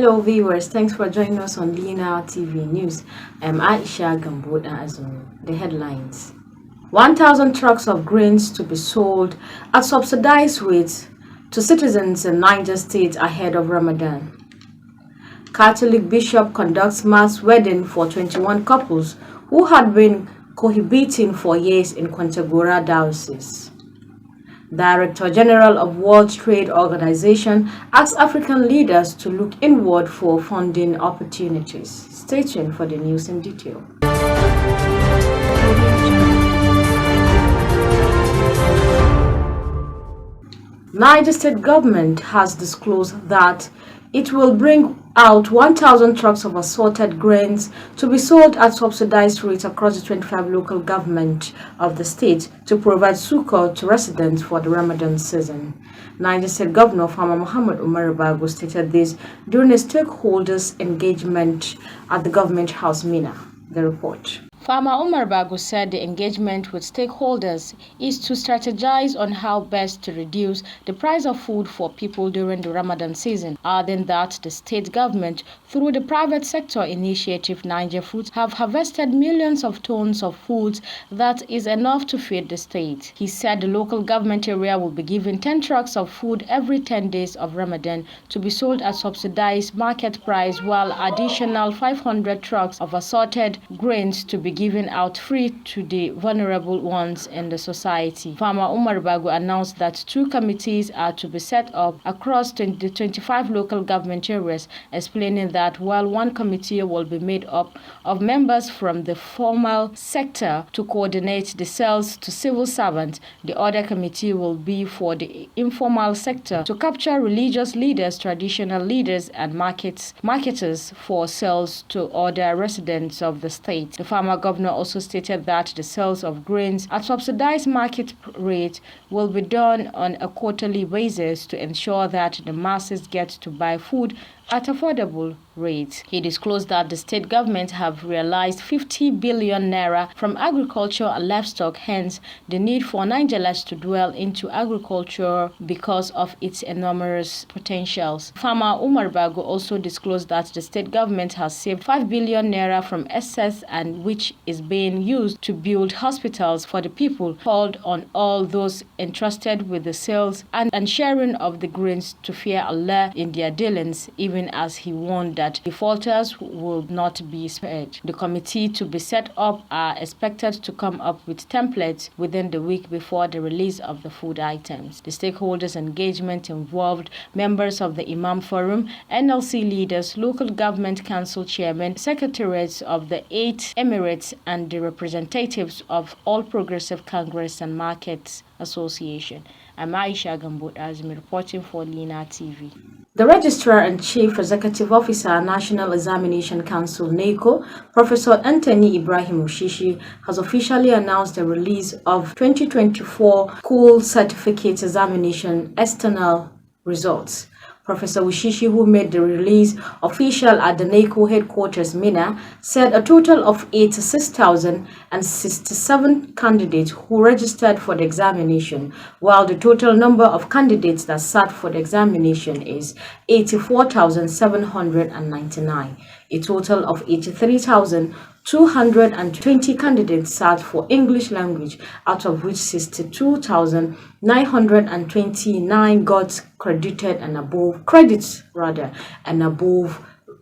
Hello viewers, thanks for joining us on Linatv News. I'm Aisha Gamboda Azumi. The headlines. 1,000 trucks of grains to be sold at subsidized rates to citizens in Niger State ahead of Ramadan. Catholic bishop conducts mass wedding for 21 couples who had been cohabiting for years in Kwantagora Diocese. Director General of World Trade Organization asks African leaders to look inward for funding opportunities. Stay tuned for the news in detail. Niger State government has disclosed that it will bring out 1,000 trucks of assorted grains to be sold at subsidized rates across the 25 local governments of the state to provide succor to residents for the Ramadan season. Niger State Governor Farmer Muhammad Umar Bago stated this during a stakeholders engagement at the Government House, Mina. The report. Farmer Umar Bago said the engagement with stakeholders is to strategize on how best to reduce the price of food for people during the Ramadan season, adding that the state government, through the private sector initiative Niger Foods, have harvested millions of tons of food that is enough to feed the state. He said the local government area will be given 10 trucks of food every 10 days of Ramadan to be sold at subsidized market price, while additional 500 trucks of assorted grains to be given out free to the vulnerable ones in the society. Farmer Umar Bago announced that 2 committees are to be set up across the 25 local government areas, explaining that while one committee will be made up of members from the formal sector to coordinate the sales to civil servants, the other committee will be for the informal sector to capture religious leaders, traditional leaders, and marketers for sales to other residents of the state. The farmer governor also stated that the sales of grains at subsidized market rate will be done on a quarterly basis to ensure that the masses get to buy food at affordable rates. He disclosed that the state government have realized 50 billion naira from agriculture and livestock, hence the need for Nigerians to dwell into agriculture because of its enormous potentials. Farmer Umar Bago also disclosed that the state government has saved 5 billion naira from excess and which is being used to build hospitals for the people, called on all those entrusted with the sales and sharing of the grains to fear Allah in their dealings, even as he warned that defaulters will not be spared. The committee to be set up are expected to come up with templates within the week before the release of the food items. The stakeholders' engagement involved members of the Imam Forum, NLC leaders, local government council chairmen, secretariats of the 8 emirates, and the representatives of All Progressive Congress and Markets Association. I'm Aisha Gamboda Azumi reporting for Linatv. The Registrar and Chief Executive Officer, National Examination Council, NECO, Professor Anthony Ibrahim Ushishi, has officially announced the release of 2024 School Certificate Examination external results. Professor Ushishi, who made the release official at the NECO headquarters, Mina, said a total of 86,067 candidates who registered for the examination, while the total number of candidates that sat for the examination is 84,799. A total of 83,220 candidates sat for English language, out of which 62,929 got credited and above,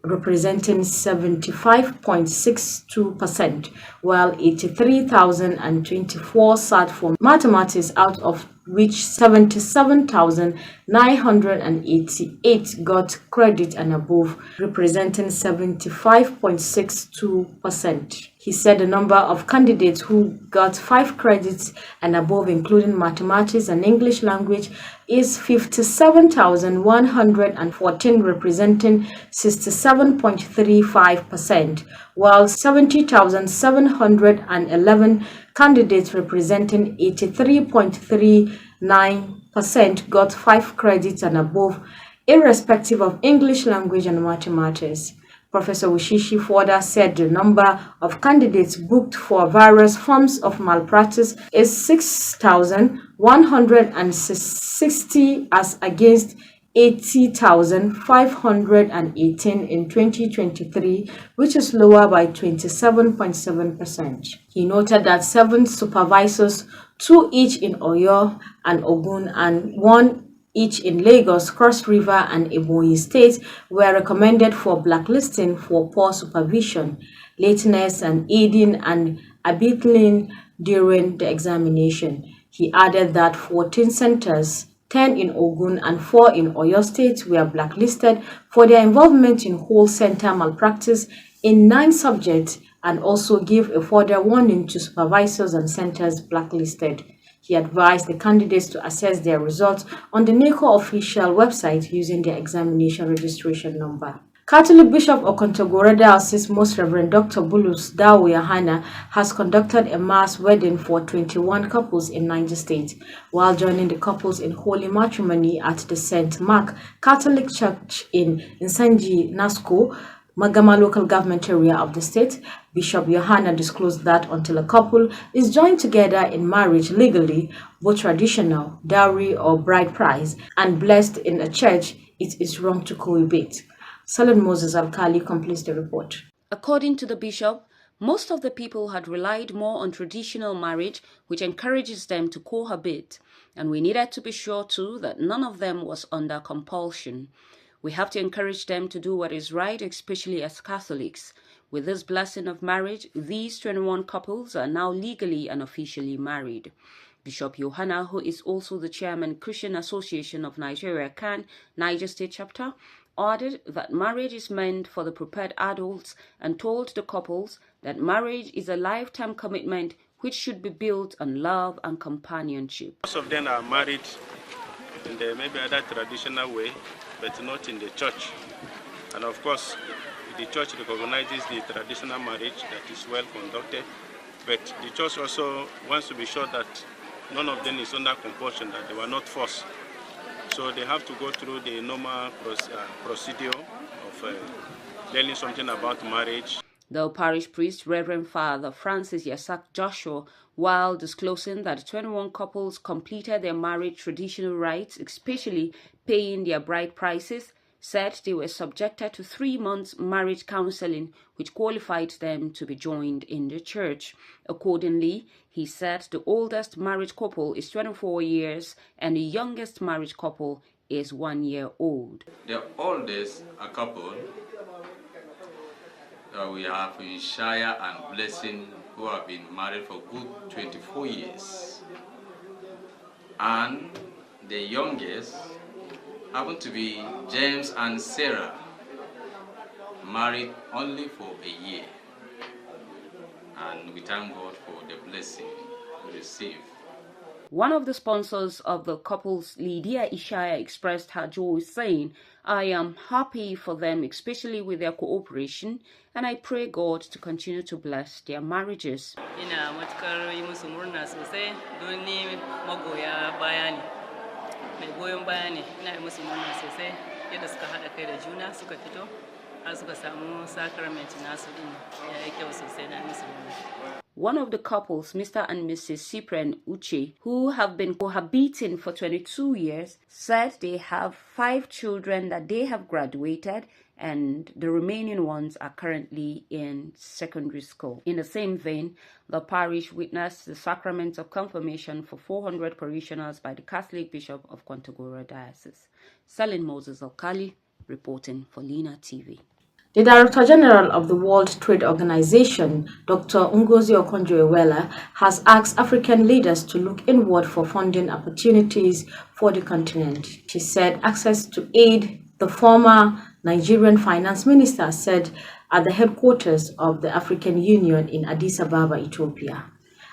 representing 75.62%, while 83,024 sat for mathematics, out of which 77,988 got credit and above, representing 75.62%. He said the number of candidates who got 5 credits and above, including mathematics and English language, is 57,114, representing 67.35%, while 70,711 candidates, representing 83.39%, got 5 credits and above, irrespective of English language and mathematics. Professor Ushishi further said the number of candidates booked for various forms of malpractice is 6,160 as against 80,518 in 2023, which is lower by 27.7%. He noted that 7 supervisors, 2 each in Oyo and Ogun and 1 each in Lagos, Cross River and Ebonyi states, were recommended for blacklisting for poor supervision, lateness and aiding and abetting during the examination. He added that 14 centers, 10 in Ogun and 4 in Oyo State, were blacklisted for their involvement in whole center malpractice in 9 subjects, and also gave a further warning to supervisors and centers blacklisted. He advised the candidates to assess their results on the NACO official website using their examination registration number. Catholic Bishop Okontagora Diocese Most Reverend Dr. Bulus Dawo Yohana has conducted a mass wedding for 21 couples in Niger State, while joining the couples in holy matrimony at the St. Mark Catholic Church in Nsanji, Nasco, Magama local government area of the state. Bishop Yohana disclosed that until a couple is joined together in marriage legally, both traditional, dowry or bride price, and blessed in a church, it is wrong to cohabit. Salon Moses Alkali completes the report. According to the bishop, most of the people had relied more on traditional marriage, which encourages them to cohabit, and we needed to be sure too that none of them was under compulsion. We have to encourage them to do what is right, especially as Catholics. With this blessing of marriage, these 21 couples are now legally and officially married. Bishop Yohana, who is also the chairman Christian Association of Nigeria, CAN, Niger State Chapter, added that marriage is meant for the prepared adults and told the couples that marriage is a lifetime commitment which should be built on love and companionship. Most of them are married in the maybe other traditional way, but not in the church. And of course, the church recognizes the traditional marriage that is well conducted, but the church also wants to be sure that none of them is under compulsion, that they were not forced. So they have to go through the normal procedure of learning something about marriage. The parish priest, Reverend Father Francis Yasak Joshua, while disclosing that 21 couples completed their marriage traditional rites, especially paying their bride prices, said they were subjected to 3 months marriage counseling, which qualified them to be joined in the church. Accordingly, he said the oldest married couple is 24 years and the youngest married couple is 1 year old. The oldest couple we have in Shire and Blessing, who have been married for good 24 years. And the youngest happen to be James and Sarah, married only for a year. And we thank God for the blessing we receive. One of the sponsors of the couples, Lydia Ishaya, expressed her joy, saying, "I am happy for them, especially with their cooperation, and I pray God to continue to bless their marriages." Ina matukar yi musu murna sosai don ni magoya baya ne. Mai goyon baya ne, ina yi musu murna sosai yadda suka haɗa kai da juna suka fito har suka samu sacrament nasu din ya yi kyau sosai, na musu murna. One of the couples, Mr. and Mrs. Cyprian Uche, who have been cohabiting for 22 years, said they have 5 children that they have graduated and the remaining ones are currently in secondary school. In the same vein, the parish witnessed the sacrament of confirmation for 400 parishioners by the Catholic Bishop of Kontagora Diocese. Salin Moses Alkali, reporting for Linatv. The Director General of the World Trade Organization, Dr. Ngozi Okonjo-Iweala, has asked African leaders to look inward for funding opportunities for the continent. She said access to aid, the former Nigerian finance minister said at the headquarters of the African Union in Addis Ababa, Ethiopia.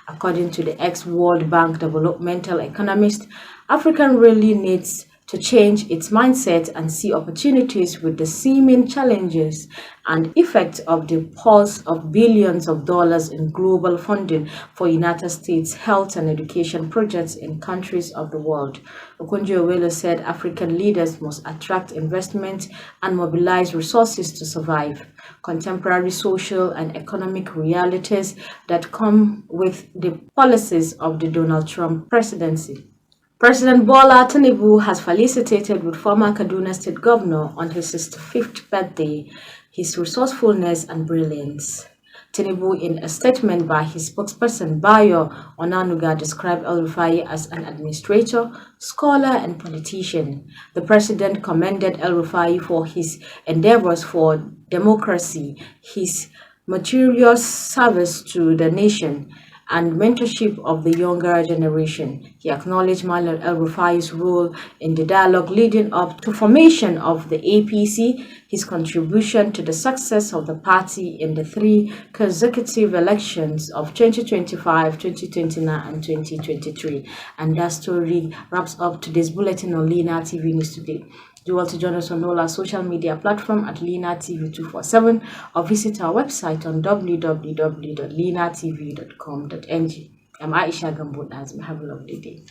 According to the ex-World Bank developmental economist, Africa really needs to change its mindset and see opportunities with the seeming challenges and effect of the pause of billions of dollars in global funding for United States health and education projects in countries of the world. Okonjo-Iweala said African leaders must attract investment and mobilize resources to survive contemporary social and economic realities that come with the policies of the Donald Trump presidency. President Bola Tinubu has felicitated with former Kaduna State Governor on his 65th birthday, his resourcefulness and brilliance. Tinubu, in a statement by his spokesperson Bayo Onanuga, described El-Rufai as an administrator, scholar, and politician. The president commended El-Rufai for his endeavors for democracy, his meritorious service to the nation, and mentorship of the younger generation. He acknowledged Malam El-Rufai's role in the dialogue leading up to formation of the APC, his contribution to the success of the party in the 3 consecutive elections of 2025, 2029, and 2023. And that story wraps up today's bulletin on Linatv News Today. Do well to join us on all our social media platform at Linatv247 or visit our website on www.linatv.com.ng. I'm Aisha Gambo. Have a lovely day.